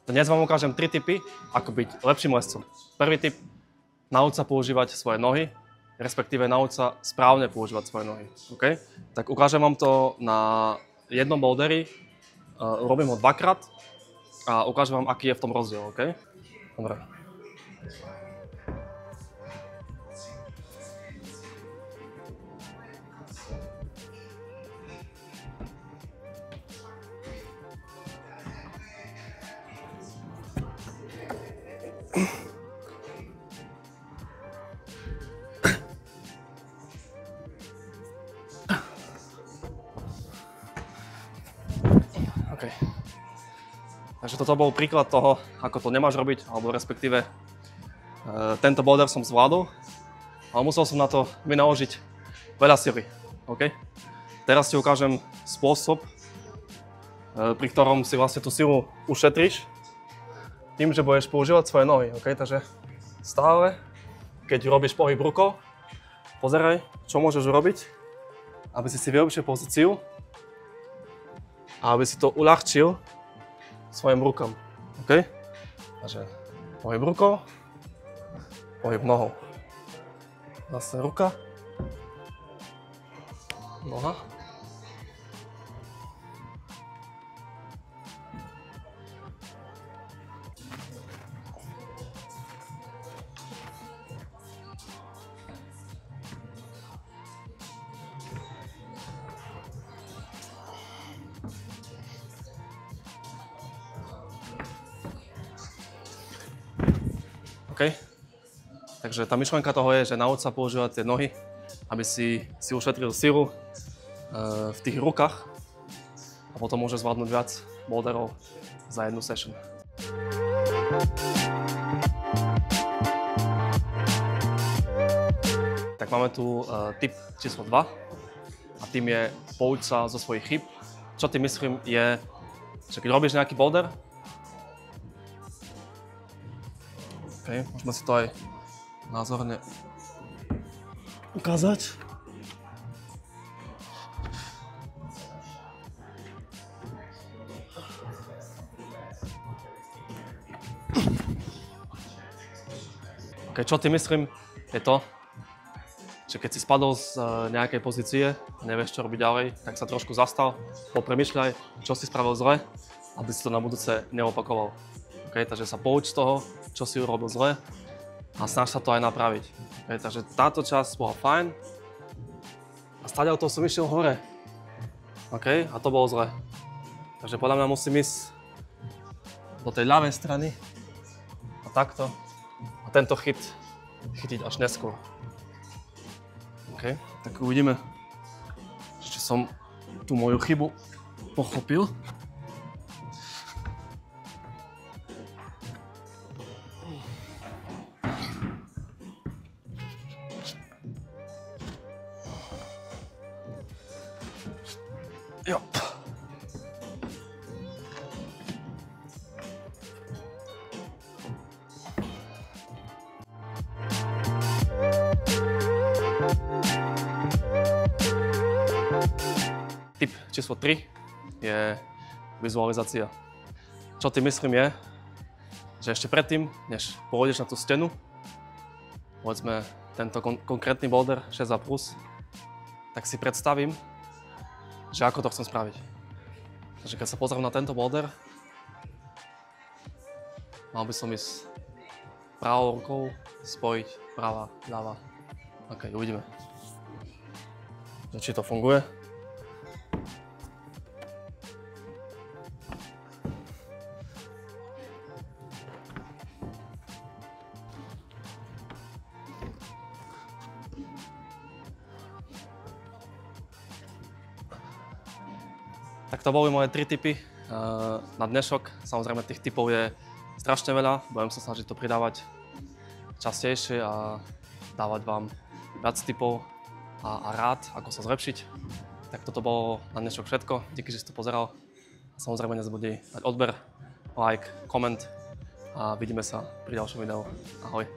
Dnes vám ukážem 3 tipy, ako byť lepším lescom. Prvý tip, nauč sa používať svoje nohy, respektíve nauč sa správne používať svoje nohy. Okay? Tak ukážem vám to na jednom boulderi, urobím ho dvakrát a ukážem vám, aký je v tom rozdiel. Okay? Dobre. Okay. Takže toto bol príklad toho, ako to nemáš robiť, alebo respektíve tento boulder som zvládol, ale musel som na to vynaložiť veľa sily. Okay? Teraz ti ukážem spôsob, pri ktorom si vlastne tú silu ušetríš tým, že budeš používať svoje nohy. Okay? Takže stále, keď robíš pohyb rukou, pozeraj, čo môžeš urobiť, aby si vylepšil pozíciu a aby si to uľahčil svojim rukom. Okay? Takže pohyb rukou, pohyb nohou. Zase ruka, noha. OK. Takže tá myšlienka toho je, že nauč sa používať tie nohy, aby si ušetril silu v tých rukách a potom môžeš zvládnuť viac boulderov za jednu session. Tak máme tu tip číslo 2 a tým je pouč sa zo svojich chýb. Čo tým myslím je, že keď robíš nejaký boulder, okay, môžeme si to aj názorne ukázať. Okay, čo tým myslím je to, že keď si spadol z nejakej pozície a nevieš, čo robiť ďalej, tak sa trošku zastal, popremýšľaj, čo si spravil zle, aby si to na budúce neopakoval. Okay, takže sa pouč z toho, čo si urobil zle a snaž sa to aj napraviť. Okay, takže táto časť bola fajn a stadiaľ to som išiel hore. Okay, a to bolo zle. Takže podľa mňa musím ísť do tej ľavej strany a takto a tento chyt chytiť až neskôr. Okay, tak uvidíme, či som tú moju chybu pochopil. Jo. Tip číslo 3 je vizualizácia. Čo tým myslím je, že ešte predtým, než pôjdeš na tú stenu, povedzme tento konkrétny boulder 6A+, tak si predstavím, že ako to chcem spraviť. Takže keď sa pozriem na tento boulder, mal by som ísť pravou rukou, spojiť pravá, ľava. OK, uvidíme, či to funguje. Tak to boli moje 3 tipy na dnešok. Samozrejme tých tipov je strašne veľa. Budem sa snažiť to pridávať častejšie a dávať vám viac tipov a rád, ako sa zlepšiť. Tak toto bolo na dnešok všetko. Díky, že si to pozeral. Samozrejme nezabudni dať odber, like, koment a vidíme sa pri ďalšom videu. Ahoj.